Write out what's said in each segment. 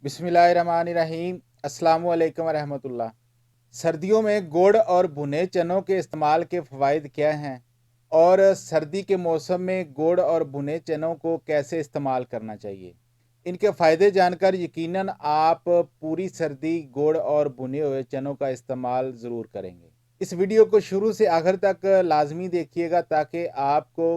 बिस्मिल्लाहिर्रहमानिर्रहीम। अस्सलाम वालेकुम रहमतुल्लाह। सर्दियों में गुड़ और भुने चनों के इस्तेमाल के फ़वाइद क्या हैं और सर्दी के मौसम में गुड़ और भुने चनों को कैसे इस्तेमाल करना चाहिए, इनके फ़ायदे जानकर यकीनन आप पूरी सर्दी गुड़ और भुने हुए चनों का इस्तेमाल ज़रूर करेंगे। इस वीडियो को शुरू से आखिर तक लाजमी देखिएगा ताकि आपको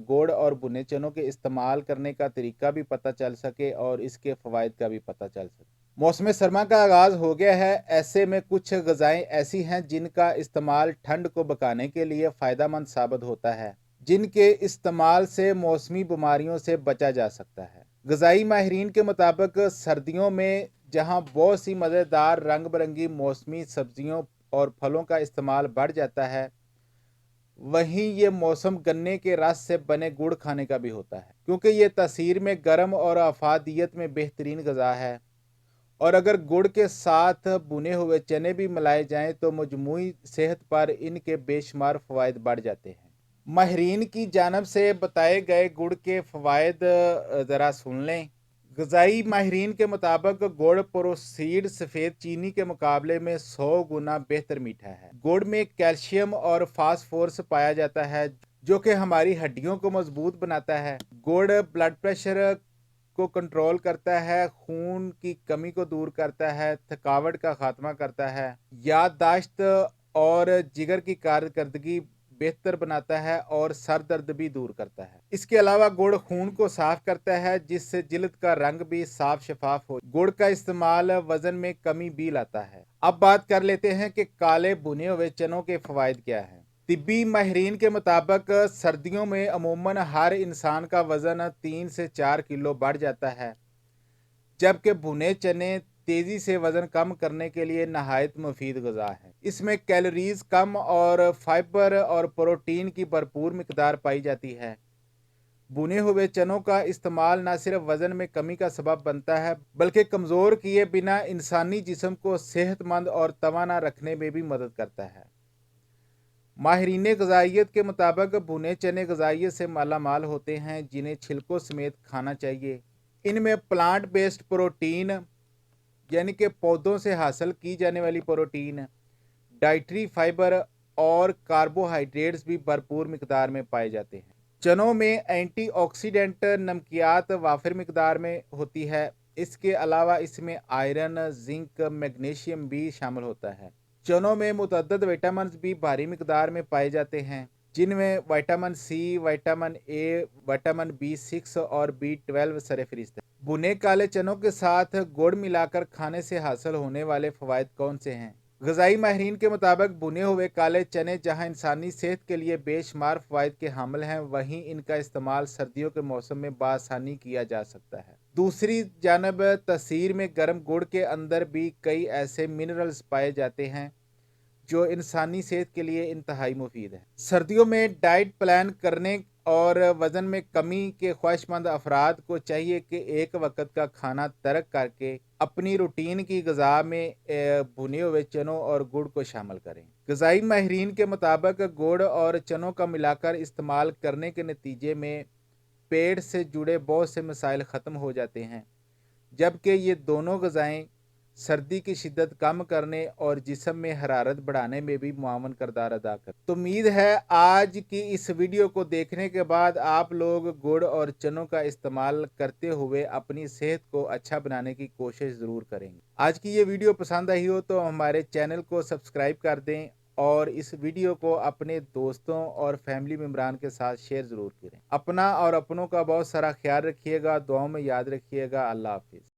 गुड़ और भुने चनों के इस्तेमाल करने का तरीका भी पता चल सके और इसके फ़वाइद का भी पता चल सके। मौसम सरमा का आगाज़ हो गया है, ऐसे में कुछ ग़िज़ाएँ ऐसी हैं जिनका इस्तेमाल ठंड को बकाने के लिए फ़ायदेमंद साबित होता है, जिनके इस्तेमाल से मौसमी बीमारियों से बचा जा सकता है। ग़िज़ाई माहिरीन के मुताबिक सर्दियों में जहाँ बहुत सी मज़ेदार रंग बिरंगी मौसमी सब्जियों और फलों का इस्तेमाल बढ़ जाता है, वहीं ये मौसम गन्ने के रस से बने गुड़ खाने का भी होता है, क्योंकि ये तासीर में गर्म और अफादियत में बेहतरीन ग़िज़ा है। और अगर गुड़ के साथ भुने हुए चने भी मिलाए जाएं तो मजमूई सेहत पर इनके बेशुमार फ़वाइद बढ़ जाते हैं। माहिरीन की जानब से बताए गए गुड़ के फ़वाइद ज़रा सुन लें। ग़िज़ाई माहिरीन के मुताबिक गुड़ प्रोसीड सफ़ेद चीनी के मुकाबले में 100 गुना बेहतर मीठा है। गुड़ में कैल्शियम और फास्फोरस पाया जाता है जो कि हमारी हड्डियों को मजबूत बनाता है। गुड़ ब्लड प्रेशर को कंट्रोल करता है, खून की कमी को दूर करता है, थकावट का खात्मा करता है, याददाश्त और जिगर की कारकर्दगी बेहतर बनाता है और सर दर्द भी दूर करता है। इसके अलावा गुड़ खून को साफ करता है जिससे जिल्द का रंग भी साफ शफाफ हो। गुड़ का इस्तेमाल वजन में कमी भी लाता है। अब बात कर लेते हैं कि काले भुने हुए चनों के फ़वाइद क्या हैं। तिब्बी माहिरीन के मुताबिक सर्दियों में अमूमन हर इंसान का वज़न 3 से 4 किलो बढ़ जाता है, जबकि भुने चने तेज़ी से वज़न कम करने के लिए नहायत मुफीद ग़िज़ा है। इसमें कैलोरीज़ कम और फाइबर और प्रोटीन की भरपूर मिकदार पाई जाती है। भुने हुए चनों का इस्तेमाल न सिर्फ वज़न में कमी का सबब बनता है, बल्कि कमज़ोर किए बिना इंसानी जिस्म को सेहतमंद और तवाना रखने में भी मदद करता है। माहिरीन ग़िज़ाइयत के मुताबिक भुने चने ग़िज़ाइयत से मालामाल होते हैं जिन्हें छिलकों समेत खाना चाहिए। इनमें प्लांट बेस्ड प्रोटीन यानी कि पौधों से हासिल की जाने वाली प्रोटीन, डाइटरी फाइबर और कार्बोहाइड्रेट्स भी भरपूर मिकदार में पाए जाते हैं। चनों में एंटीऑक्सीडेंट नमकियात वाफिर मिकदार में होती है। इसके अलावा इसमें आयरन, जिंक, मैग्नीशियम भी शामिल होता है। चनों में मुतअद्दिद विटामिन भी भारी मिकदार में पाए जाते हैं, जिनमें vitamin C, vitamin A, vitamin B6 और B12 सरफहरिस्त है। भुने काले चनों के साथ गुड़ मिलाकर खाने से हासिल होने वाले फ़वाइद कौन से हैं? ग़िज़ाई माहिरीन के मुताबिक भुने हुए काले चने जहां इंसानी सेहत के लिए बेशुमार फ़वाइद के हामिल हैं, वहीं इनका इस्तेमाल सर्दियों के मौसम में बआसानी किया जा सकता है। दूसरी जानब तासीर में गर्म गुड़ के अंदर भी कई ऐसे मिनरल्स पाए जाते हैं जो इंसानी सेहत के लिए इंतहाई मुफीद है। सर्दियों में डाइट प्लान करने और वज़न में कमी के ख्वाहिशमंद अफराद को चाहिए कि एक वक्त का खाना तर्क करके अपनी रूटीन की ग़िज़ा में भुने हुए चनों और गुड़ को शामिल करें। ग़िज़ाई माहिरीन के मुताबिक गुड़ और चनों का मिलाकर इस्तेमाल करने के नतीजे में पेट से जुड़े बहुत से मसाइल ख़त्म हो जाते हैं, जबकि ये दोनों ग़िज़ाएँ सर्दी की शिद्दत कम करने और जिस्म में हरारत बढ़ाने में भी मुआवन किरदार अदा कर। तो उम्मीद है आज की इस वीडियो को देखने के बाद आप लोग गुड़ और चनों का इस्तेमाल करते हुए अपनी सेहत को अच्छा बनाने की कोशिश ज़रूर करेंगे। आज की ये वीडियो पसंद आई हो तो हमारे चैनल को सब्सक्राइब कर दें और इस वीडियो को अपने दोस्तों और फैमिली मेम्बरान के साथ शेयर ज़रूर करें। अपना और अपनों का बहुत सारा ख्याल रखिएगा, दुआओं में याद रखिएगा। अल्लाह हाफिज़।